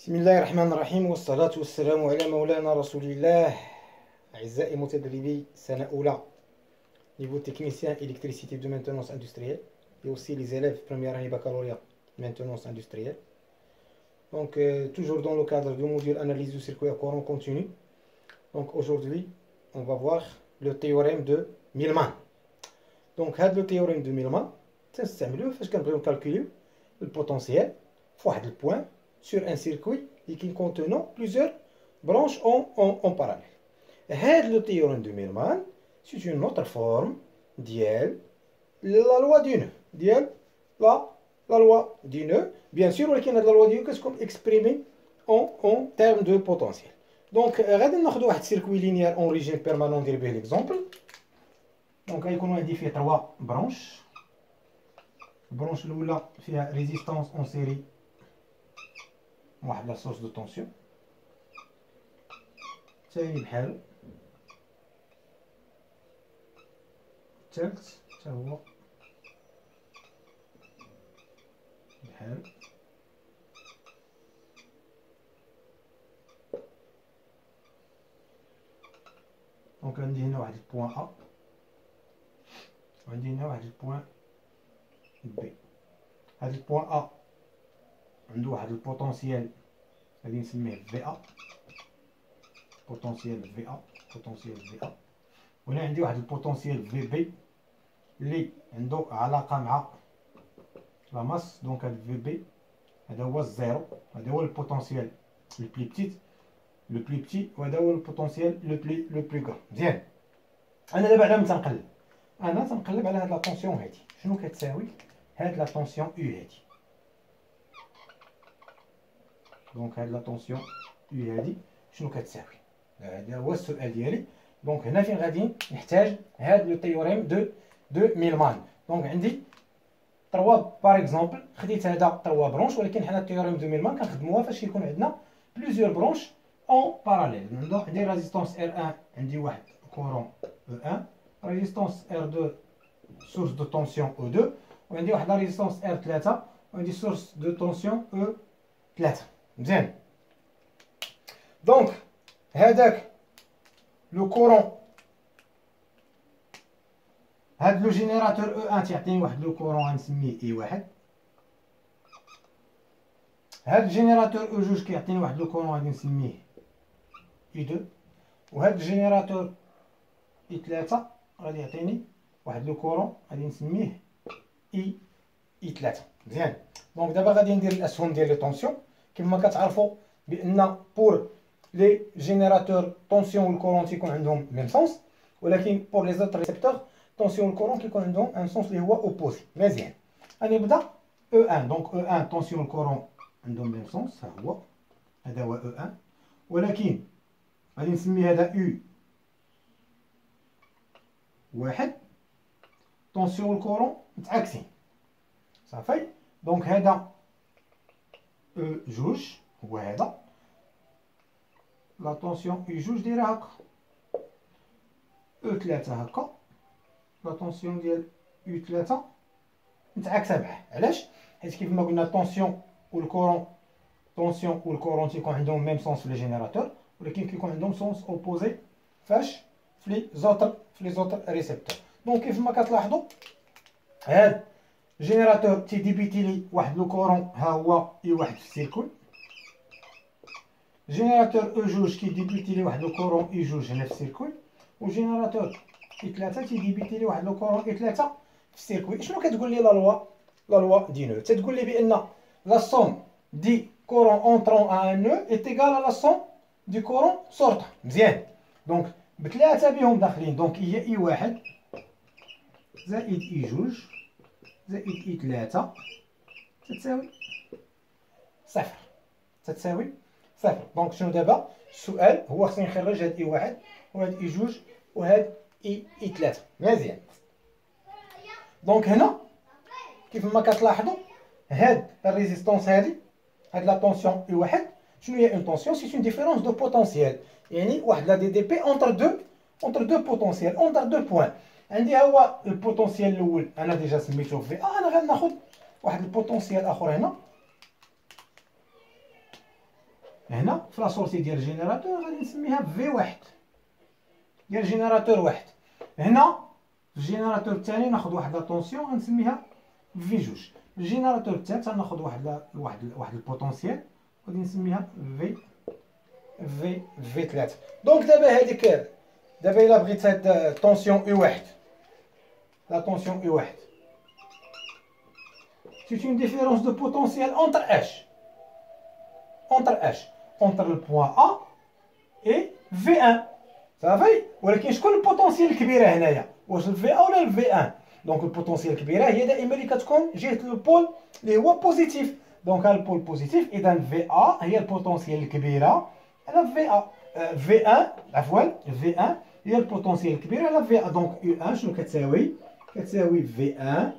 بسم الله الرحمن الرحيم، والصلاة والسلام على مولانا رسول الله. أعزائي متدربي سنة أولى niveau technicien électricité de maintenance industrielle et aussi les élèves première année baccalauréat maintenance industrielle. Donc toujours dans le cadre du module analyse du circuit à courant continu. Donc aujourd'hui on va voir le théorème de Millman. Donc هذا le théorème de Millman تنستعملوه فاش كنبغيو نكالكوليو البوتنسيال في واحد البوان sur un circuit qui contenant plusieurs branches en parallèle. Le théorème de Millman, c'est une autre forme de la loi du nœud. La loi du nœud, bien sûr, la loi du nœud est exprimée en termes de potentiel. Donc, on va prendre un circuit linéaire en régime permanent, on va l'exemple. Donc, on a fait trois branches. La branche là, fait résistance en série. واحد لا سورس دو طونسيون ثاني بحالو الثالث حتى هو بحالو دونك عندي هنا واحد البوان ا وعندي هنا واحد البوان بي. هاد البوان ا عنده واحد البوتونسيال غادي نسميه في ا بوتونسيال في ا وهنا عندي واحد البوتونسيال في بي اللي عنده علاقه مع لا ماس. دونك هاد في بي هذا هو الزيرو، هذا هو البوتونسيال لو بلي بتي وهذا هو البوتونسيال لو بلي غران. مزيان، انا دابا على من تنقلب؟ انا تنقلب على هاد لا طونسيون هادي. شنو كتساوي هاد لا طونسيون او هادي؟ دونك هاد لا طونسيون او هادي شنو كتساوي؟ هذا هو السؤال ديالي. دونك هنا فين غادي نحتاج هاد لو تيوريم دو ميلمان. دونك عندي تروا باغ اكزومبل، خديت هذا تروا برونش، ولكن حنا التيوريم دو ميلمان كنخدموها فاش يكون عندنا بليزيور برونش اون باراليل. عندي ريزيستونس ار 1، عندي واحد كورون او 1، ريزيستونس ار 2 سورس دو طونسيون او 2، وعندي واحد لا ريزيستونس ار 3 وعندي سورس دو طونسيون او 3. مزيان، دونك هذاك لو كورون، هاد لو جينيراتور او 1 تيعطيني واحد لو كورون غنسميه اي واحد. هاد الجينيراتور او 2 كيعطيني واحد لو كورون غادي نسميه اي 2، وهاد الجينيراتور اي 3 غادي يعطيني واحد لو كورون غادي نسميه اي 3. مزيان، دونك دابا غادي ندير الاسهم ديال لي طونسيون. كما كتعرفوا بان بور لي جينيراتور طونسيون والكورون تيكون عندهم ميم سونس، ولكن بور لي زوتر ريسبتور طونسيون والكورون كيكون عندهم ان سونس اللي هو اوبوزي. مزيان، غادي نبدا او 1. دونك او 1 طونسيون والكورون عندهم ميم سونس، ها هو هذا هو او 1، ولكن غادي نسمي هذا او واحد، طونسيون والكورون متعاكسين صافي. دونك هذا او جوج هو هذا، لا طونسيون او جوج دايره هكا، او 3 هكا، لا طونسيون ديال او 3 متعاكسه معاه. علاش؟ حيت كيف ما قلنا الطونسيون والكورون تيكون عندهم ميم سونس في لي جينيراتور، ولكن كيكون عندهم سونس اوبوزي فاش في لي زوتر ريسبتور. دونك كيف ما كتلاحظوا هاد جينيراتور تيديبيتي لي واحد لو كورون، ها هو اي واحد في السيركل. جينيراتور او جوج كيديبيتي لي واحد لو كورون اي جوج هنا في السيركل، وجينيراتور اي 3 تيديبيتي لي واحد لو كورون اي 3 في السيركل. شنو كتقول لي لا لوا دي نو؟ تتقول لي بان لا سوم دي كورون اونطرون ا ان نو ايت ايغال ا لا سوم دي كورون سورطون. مزيان، دونك بثلاثه بهم داخلين، دونك هي اي واحد زائد اي جوج زائد اي 3 تتساوي صفر. دونك شنو دابا السؤال هو؟ خصني نخرج هاد اي واحد وهاد اي جوج وهاد اي 3. مزيان، دونك هنا كيف ما كتلاحظوا هاد الريزيستونس هادي، هاد لا طونسيون اي واحد شنو هي؟ اون طونسيون سي اون ديفيرونس دو بوتونسيال، يعني واحد لا دي بي اونتر دو بوتونسيال، اونتر دو بوان. عندي ها هو البوتونسيال الاول انا ديجا سميتو في انا غناخذ واحد البوتونسيال اخر هنا هنا في لا سورتي ديال الجينيراتور غادي نسميها في واحد ديال جينيراتور واحد. هنا في الجينيراتور الثاني ناخذ واحد لا طونسيون غنسميها في جوج. الجينيراتور الثالث غناخذ واحد البوتونسيال غادي نسميها في 3. دونك دابا هذيك دابا الا بغيت هاد الطونسيون اي واحد لا طونسيون اي واحد c'est une différence de potentiel entre entre le point A et V1 صافي. ولكن شكون البوتونسيال الكبيره هنايا؟ واش الفي A ولا الفي 1؟ دونك البوتونسيال الكبيره هي دائما اللي كتكون جهه البول اللي هو بوزيتيف. دونك البول بوزيتيف اذا في A هي البوتونسيال الكبيره على في A. في 1 عفوا في 1 هي البوتونسيال الكبيره على في A. دونك يو 1 شنو كتساوي؟ كتساوي في 1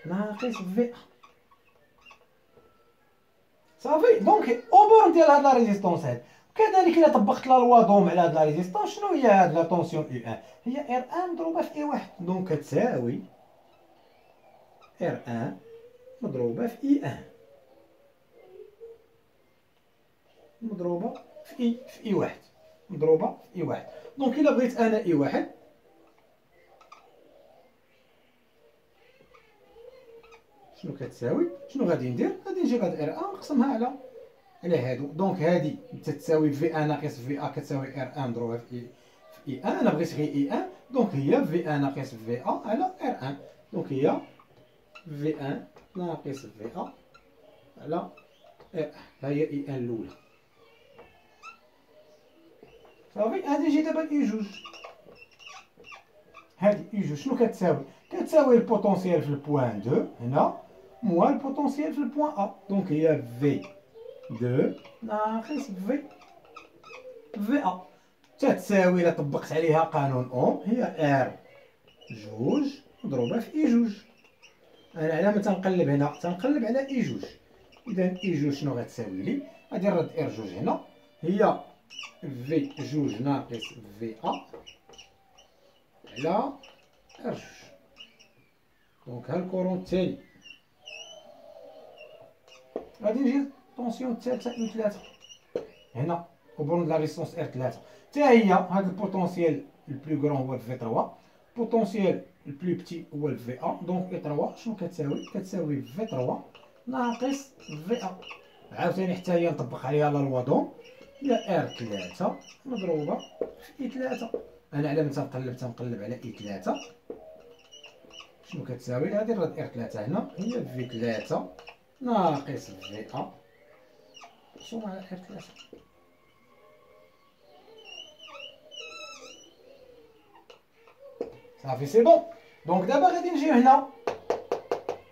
ناقص في A. صافي. دونك او بورن ديال هاد لا ريزيستونس هاد. كذلك الا طبقت لا لوا دوم على هاد لا ريزيستونس شنو هي هاد لا طونسيون اي 1 هي ار 1 مضروبه في اي 1. دونك كتساوي ار 1 مضروبه في اي 1 مضروبه في اي 1 مضروبه في اي 1. دونك الا بغيت انا اي 1 شنو كتساوي؟ شنو غادي ندير؟ غادي نجيب هاد ار 1 نقسمها على هادو. دونك هادي تتساوي في 1 ناقص في A كتساوي ار 1 مضروبه في اي 1. انا بغيت غير اي 1 دونك هي في 1 ناقص في A على ار 1. دونك هي في 1 ناقص في A على ار 1. ها هي اي 1 الاولى. صافي. غادي نجي دابا لاي جوج. هادي اي جوج شنو كتساوي؟ كتساوي البوتونسيال في البوان 2 هنا موا البوتونسيال في البوان A. دونك هي في 2 ناقص في A تتساوي الا طبقت عليها قانون اوم هي ار جوج مضروبه في اي جوج. انا على ما تنقلب هنا تنقلب على اي جوج. اذا اي جوج شنو غتساوي لي؟ غادي نرد ار جوج هنا هي في جوج ناقص في A على ار جوج. دونك ها الكورون التالي غادي نجي طونسيون الثالثه اي 3 هنا au borne de la résistance R3 حتى هي هذا البوتونسيال البلو غران هو في 3 البوتونسيال البلو بتي هو في A. دونك اي 3 شنو كتساوي؟ كتساوي في 3 ناقص في A. عاوتاني حتى هي نطبق عليها لا لوا دوم هي R3 مضروبه في اي 3. انا على ما تنقلب على اي 3 شنو كتساوي؟ غادي نرد R3 هنا هي في 3 ناقص في A شنو على R3. صافي سي بون. دونك دابا غادي نجي هنا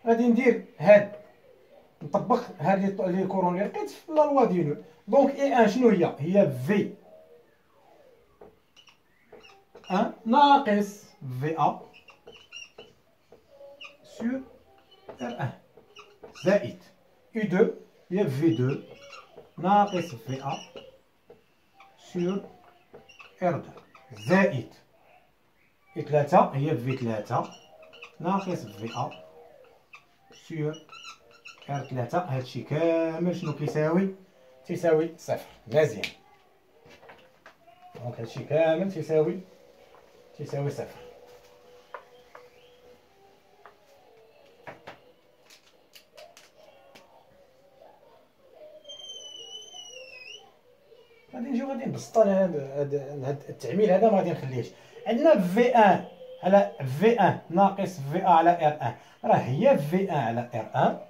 غادي ندير هاد نطبق هاد لي كورون اللي لقيت في لا لوا ديالو. دونك اي 1 شنو هي في 1 ناقص في A سور ار 1 زائد اي 2 هي في 2 ناقص في A سور ار 2 زائد اي 3 هي في 3 ناقص في A سور ار 3. هادشي كامل شنو كيساوي؟ تيساوي صفر. مزيان. دونك هادشي كامل تيساوي صفر. غادي نجيو غادي نبسطو هاد التعميل هذا ما غادي نخليهش. عندنا في 1 على في 1 ناقص في A على ار 1 راه هي في 1 على ار 1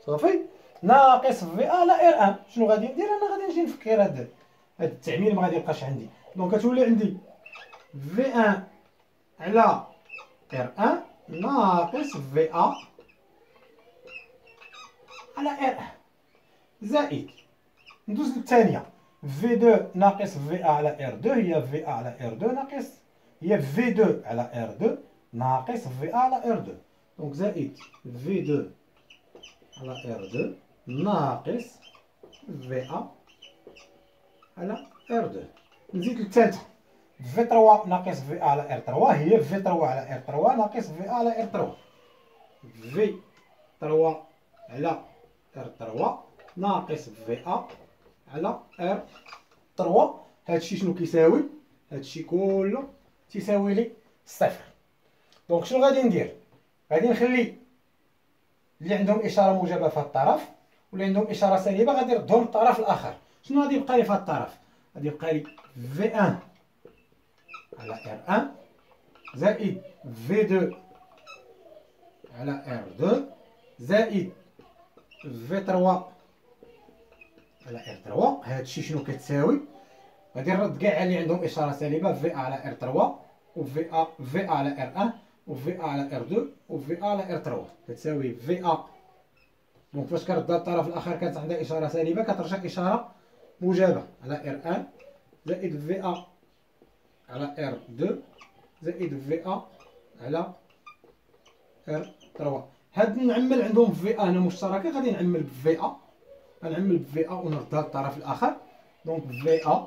صافي ناقص في A على ار 1. شنو غادي ندير؟ انا غادي نجي نفكر هاد التعميل ما غادي يبقاش عندي. دونك كتولي عندي في 1 على ار 1 ناقص في A على ار 1 زائد ندوز للثانيه في 2 ناقص في A على ار 2 هي في A على ار 2 ناقص هي في 2 على ار 2 ناقص في A على ار 2. دونك زائد في 2 على ار 2 ناقص في A على ار 2. نزيد للثالثه في 3 ناقص في A على ار 3 هي في 3 على ار 3 ناقص في A على ار 3 في 3 على ار 3 ناقص في A على ار 3. هادشي شنو كيساوي؟ هادشي كله تيساوي لي صفر. دونك شنو غادي ندير؟ غادي نخلي اللي عندهم اشاره موجبه في هاد الطرف واللي عندهم اشاره سالبه غادي نردهم للطرف الاخر. شنو غادي يبقى لي في هاد الطرف؟ غادي يبقى لي في 1 على ار 1 زائد في 2 على ار 2 زائد في 3 على ار 3. هادشي شنو كتساوي؟ غادي نرد كاع اللي عندهم اشاره سالبه في على ار 3 في على ار 1 وفي على ار 2 وفي على ار 3 كتساوي في ا. دونك فاش كردها للطرف الاخر كانت عندها اشاره سالبه كترجع اشاره موجبه على ار 1 زائد في ا على ار 2 زائد في ا على ار 3. هاد نعمل عندهم في ا هنا مشتركه، غادي نعمل بفي ا، غنعمل بفي ا ونردها للطرف الاخر. دونك في ا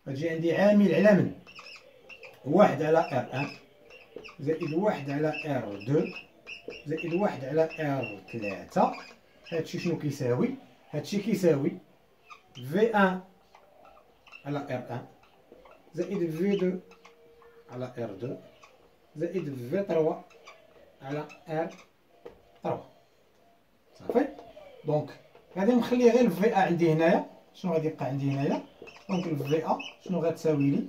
غتجي عندي عامل على من؟ 1 على ار 1 زائد 1 على ار 2 زائد 1 على ار 3. هادشي شنو كيساوي؟ هادشي كيساوي في 1 على ار 1 زائد في 2 على ار 2 زائد في 3 على ار 3. صافي. دونك غادي نخلي غير الفي ا عندي هنايا. شنو غادي يبقى عندي هنايا؟ دونك الفي ا شنو غتساوي لي؟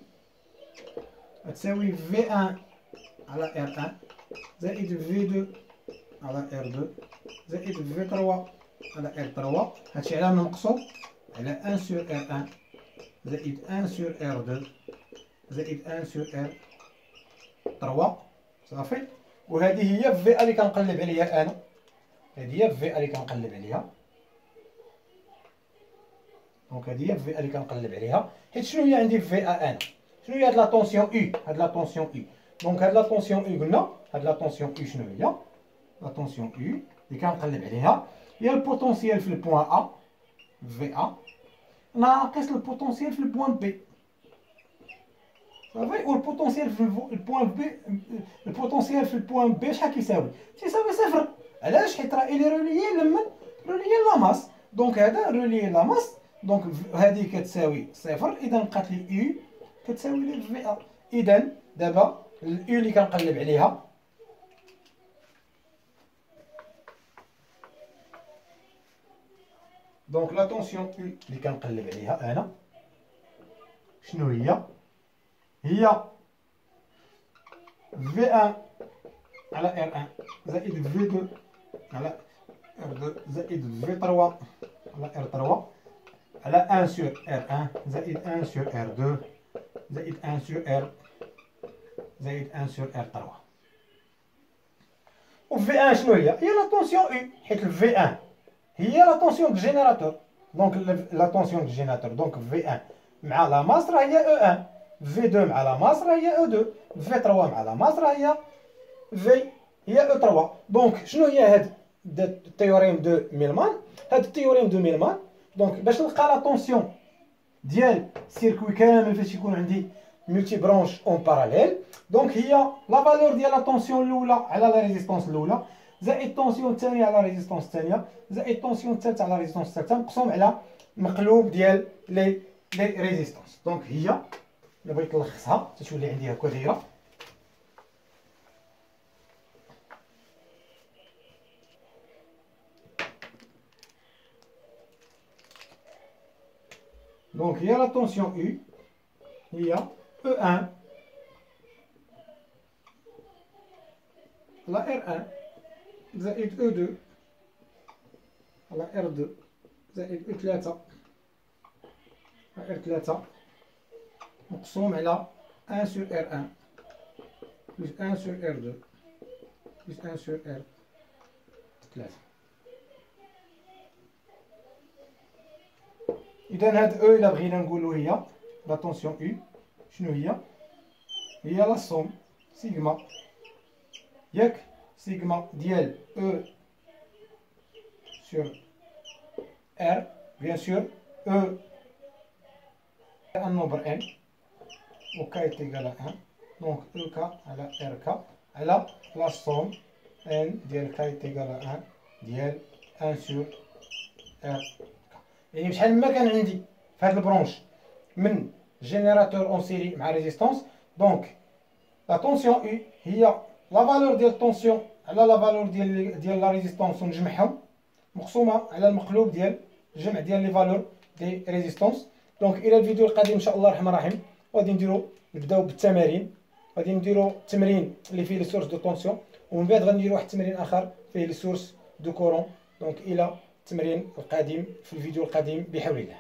غتساوي في 1 على ار 1 زائد في 2 على ار 2 زائد في 3 على ار 3. هادشي على من مقسوم على 1 سور ار 1 زائد 1 سور ار 2 زائد 1 سور ار 3. صافي. وهذه هي في ا اللي كنقلب عليها انا. هذه هي في ا اللي كنقلب عليها. دونك هذه هي في ا اللي كنقلب عليها. حيت شنو هي عندي في ا انا؟ شنو هي هاد لا طونسيون او؟ هاد لا طونسيون او. دونك هاد لا طونسيون او قلنا هاد لا طونسيون او شنو هي؟ لا طونسيون او اللي كنقلب عليها هي البوتونسيال في البوان ا في ا ناقص البوتونسيال في البوان بي. صافي. والبوتونسيال في البوان بي، البوتونسيال في البوان بي شحال كيساوي؟ تيساوي صفر. علاش؟ حيت راه الي روليي لمن روليي لا ماس. دونك هذا روليي لا ماس. دونك هذه كتساوي صفر. اذا بقات لي يو كتساوي لي في ا. اذا دابا اليو اللي كنقلب عليها دونك لا طونسيون او اللي كنقلب عليها انا شنو هي؟ هي في 1 على ار 1 زائد في 2 على ار 2 زائد في 3 على ار 3 على 1 سور ار 1 زائد 1 سور ار 2 زائد 1 سور ار زائد 1 سور ار 3. و في 1 شنو هي؟ هي لا طونسيون او. حيت في 1 هي لا طونسيون دو جينيراتور. دونك لا طونسيون دو جينيراتور دونك في 1 مع لا ماس راه هي او 1. في 2 مع لا ماس راه هي او 2. في 3 مع لا ماس راه هي في هي او 3. دونك شنو هي هاد التيوريم دو ميلمان؟ هاد التيوريم دو ميلمان دونك باش نلقى لا طونسيون ديال سيركوي كامل فاش يكون عندي ملتي برونش اون باراليل. دونك هي لا فالور ديال لا طونسيون الاولى على لا ريزيستونس الاولى زائد طونسيون الثانيه على ريزيستونس الثانيه زائد طونسيون الثالثه على ريزيستونس الثالثه مقسوم على مقلوب ديال لي ريزيستونس. دونك هي الا بغيت نلخصها تتولي عندي هكا دايره. دونك هي لا طونسيون او هي او 1 على ار 1 زائد او 2 على ار 2 زائد او 3 على ار 3 مقسوم على 1 سور ار 1 بلس 1 سور ار 2 بلس 1 سور ار 3. اذا هاد او الا بغينا نقولوا هي لا طونسيون او شنو هي؟ هي لا سوم سيغما ياك سيغما ديال او سور ار بيان سور او ان نومبر ان و k est égal à 1 دونك او k على ار k على لا سوم ان ديال k est égal à 1 ديال 1 سور ار k. يعني بشحال ما كان عندي في هاد البرونش من جينيراتور اون سيري مع ريزيستونس. دونك لا طونسيون U هي لا فالور ديال الطونسيون على لا فالور ديال لا ريزيستونس ونجمعهم مقسومه على المقلوب ديال الجمع ديال لي فالور دي ريزيستونس. دونك الى الفيديو القادم ان شاء الله الرحمن الرحيم غادي نبداو بالتمارين. غادي نديرو التمرين اللي فيه لي سورس دو طونسيون، ومن بعد غنديرو واحد التمرين اخر فيه لي سورس دو كورون. دونك الى التمرين القادم في الفيديو القادم بحول الله.